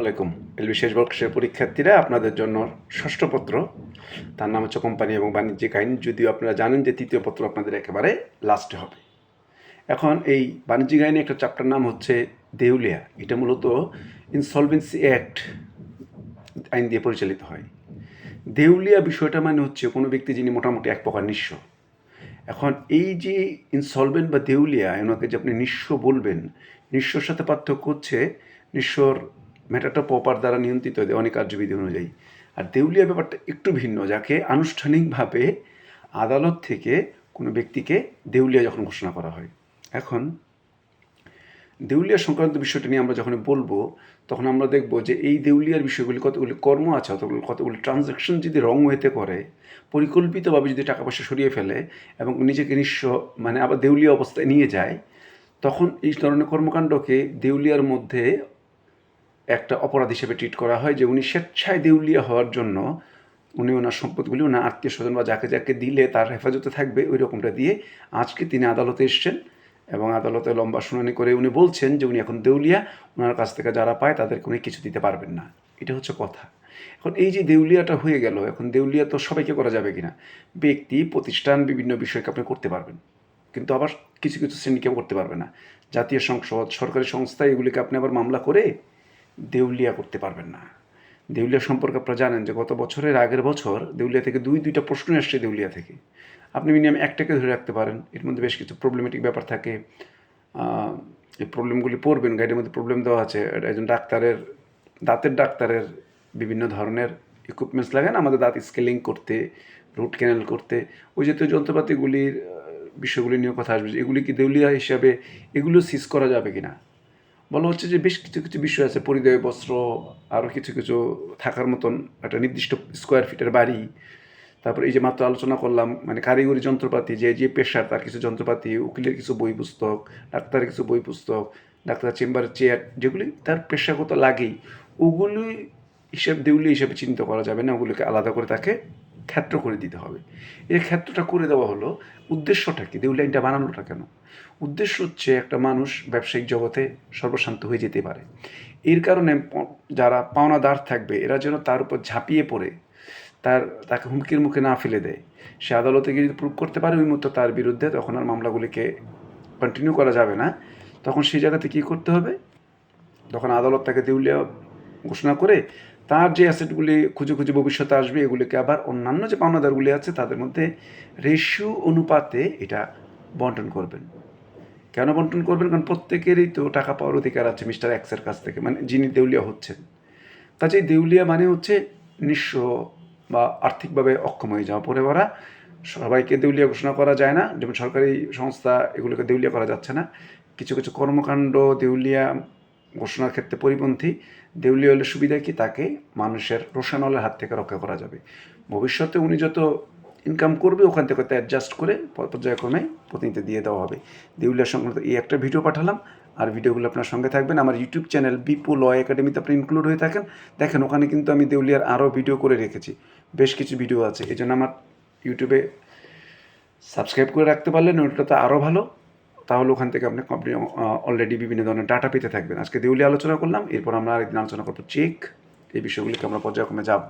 আলাইকুম। বিশেষ বর্ষের পরীক্ষার্থীরা আপনাদের জন্য ষষ্ঠ পত্র, তার নাম হচ্ছে কোম্পানি এবং বাণিজ্যিক আইন। যদিও আপনারা জানেন যে তৃতীয় পত্র আপনাদের একেবারে লাস্টে হবে। এখন এই বাণিজ্যিক আইনে একটা চ্যাপ্টার নাম হচ্ছে দেউলিয়া। এটা মূলত ইনসলভেন্সি অ্যাক্ট আইন দিয়ে পরিচালিত হয়। দেউলিয়া বিষয়টা মানে হচ্ছে কোনো ব্যক্তি যিনি মোটামুটি এক প্রকার নিঃস্ব। এখন এই যে ইনসলভেন্ট বা দেউলিয়া, ওনাকে যে আপনি নিঃস্ব বলবেন, নিঃস্বর সাথে পার্থক্য হচ্ছে নিঃস্বর ম্যাটারটা প্রপার দ্বারা নিয়ন্ত্রিত হয় অনেক কার্যবিধি অনুযায়ী। আর দেউলিয়া ব্যাপারটা একটু ভিন্ন, যাকে আনুষ্ঠানিকভাবে আদালত থেকে কোনো ব্যক্তিকে দেউলিয়া যখন ঘোষণা করা হয়। এখন দেউলিয়া সংক্রান্ত বিষয়টা নিয়ে আমরা যখন বলবো, তখন আমরা দেখব যে এই দেউলিয়ার বিষয়গুলি কতগুলি কর্ম আছে, কতগুলি ট্রানজ্যাকশন যদি রং ওয়েতে করে, পরিকল্পিতভাবে যদি টাকা পয়সা সরিয়ে ফেলে এবং নিজেকে নিঃস্ব মানে আবার দেউলিয়া অবস্থায় নিয়ে যায়, তখন এই ধরনের কর্মকাণ্ডকে দেউলিয়ার মধ্যে একটা অপরাধ হিসেবে ট্রিট করা হয়, যে উনি স্বেচ্ছায় দেউলিয়া হওয়ার জন্য উনি ওনার সম্পদগুলি ওনার আত্মীয় স্বজন বা যাকে যাকে দিলে তার হেফাজতে থাকবে ওই রকমটা দিয়ে আজকে তিনি আদালতে এসছেন এবং আদালতে লম্বা শুনানি করে উনি বলছেন যে উনি এখন দেউলিয়া, ওনার কাছ থেকে যারা পায় তাদেরকে উনি কিছু দিতে পারবেন না। এটা হচ্ছে কথা। এখন এই যে দেউলিয়াটা হয়ে গেল, এখন দেউলিয়া তো সবাইকে করা যাবে কিনা, ব্যক্তি প্রতিষ্ঠান বিভিন্ন বিষয়কে আপনি করতে পারবেন, কিন্তু আবার কিছু কিছু শ্রেণীকেও করতে পারবে না। জাতীয় সংসদ, সরকারি সংস্থা, এগুলিকে আপনি আবার মামলা করে দেউলিয়া করতে পারবেন না। দেউলিয়া সম্পর্কে আপনারা জানেন যে গত বছরের আগের বছর দেউলিয়া থেকে দুইটা প্রশ্ন এসছে দেউলিয়া থেকে। আপনি মিনিমাম একটাকে ধরে রাখতে পারেন, এর মধ্যে বেশ কিছু প্রবলেমেটিক ব্যাপার থাকে। এই প্রবলেমগুলি পড়বেন, গাইডের মধ্যে প্রবলেম দেওয়া আছে। একজন ডাক্তারের, দাঁতের ডাক্তারের বিভিন্ন ধরনের ইকুইপমেন্টস লাগে না আমাদের দাঁত স্কেলিং করতে, রুট ক্যানেল করতে, ওই জাতীয় যন্ত্রপাতিগুলির বিষয়গুলি নিয়ে কথা আসবে। এগুলি কি দেউলিয়া হিসাবে এগুলো সিজ করা যাবে কি না। বলা হচ্ছে যে বেশ কিছু কিছু বিষয় আছে, পরিধেয় বস্ত্র, আরও কিছু কিছু থাকার মতন একটা নির্দিষ্ট স্কোয়ার ফিটের বাড়ি, তারপর এই যে মাত্র আলোচনা করলাম মানে কারিগরি যন্ত্রপাতি, যে যে পেশার তার কিছু যন্ত্রপাতি, উকিলের কিছু বই পুস্তক, ডাক্তারের কিছু বই পুস্তক, ডাক্তার চেম্বারের চেয়ার, যেগুলি তার পেশাগত লাগেই, ওগুলি হিসেব দেউলি হিসেবে চিন্তা করা যাবে না, ওগুলিকে আলাদা করে তাকে ক্ষেত্র করে দিতে হবে। এই ক্ষেত্রটা করে দেওয়া হলো, উদ্দেশ্যটা কি, দেউলি আইনটা বানানোটা কেন? উদ্দেশ্য হচ্ছে একটা মানুষ ব্যবসায়িক জগতে সর্বশান্ত হয়ে যেতে পারে। এর কারণে যারা পাওনাদার থাকবে এরা যেন তার উপর ঝাঁপিয়ে পড়ে তাকে হুমকির মুখে না ফেলে দেয়। সে আদালতে গিয়ে যদি প্রুভ করতে পারে ওই মুহূর্তে তার বিরুদ্ধে, তখন আর মামলাগুলিকে কন্টিনিউ করা যাবে না। তখন সেই জায়গাতে কী করতে হবে, তখন আদালত তাকে দেউলিয়া ঘোষণা করে তার যে অ্যাসেটগুলি খুঁজে খুঁজে ভবিষ্যতে আসবে এগুলিকে আবার অন্যান্য যে পাওনাদারগুলি আছে তাদের মধ্যে রেশিও অনুপাতে এটা বন্টন করবেন। কেন বন্টন করবেন? কারণ প্রত্যেকেরই তো টাকা পাওয়ার অধিকার আছে মিস্টার এক্সের কাছ থেকে, মানে যিনি দেউলিয়া হচ্ছেন। কাজেই দেউলিয়া মানে হচ্ছে নিঃস্ব বা আর্থিকভাবে অক্ষম হয়ে যাওয়া, পড়ে ভরা। সবাইকে দেউলিয়া ঘোষণা করা যায় না, যেমন সরকারি সংস্থা এগুলোকে দেউলিয়া করা যাচ্ছে না। কিছু কিছু কর্মকাণ্ড দেউলিয়া ঘোষণার ক্ষেত্রে পরিপন্থী। দেউলিয়া হলে সুবিধা কি, তাকে মানুষের রোষানলের হাত থেকে রক্ষা করা যাবে। ভবিষ্যতে উনি যত ইনকাম করবে ওখান থেকে অ্যাডজাস্ট করে পর্যায়ক্রমে প্রতিনিধি দিয়ে দেওয়া হবে। দেউলিয়া সংক্রান্ত এই একটা ভিডিও পাঠালাম, আর ভিডিওগুলো আপনার সঙ্গে থাকবেন। আমার ইউটিউব চ্যানেল বিপু ল একাডেমিতে আপনি ইনক্লুড হয়ে থাকেন, দেখেন ওখানে কিন্তু আমি দেউলিয়ার আরও ভিডিও করে রেখেছি, বেশ কিছু ভিডিও আছে। এই জন্য আমার ইউটিউবে সাবস্ক্রাইব করে রাখতে পারলেন ওটা তো আরও ভালো, তাহলে ওখান থেকে আপনি অলরেডি বিভিন্ন ধরনের ডাটা পেতে থাকবেন। আজকে দেউলিয়া আলোচনা করলাম, এরপর আমরা আরেকদিন আলোচনা করবো চেক, এই বিষয়গুলিকে আমরা পর্যায়ক্রমে যাব।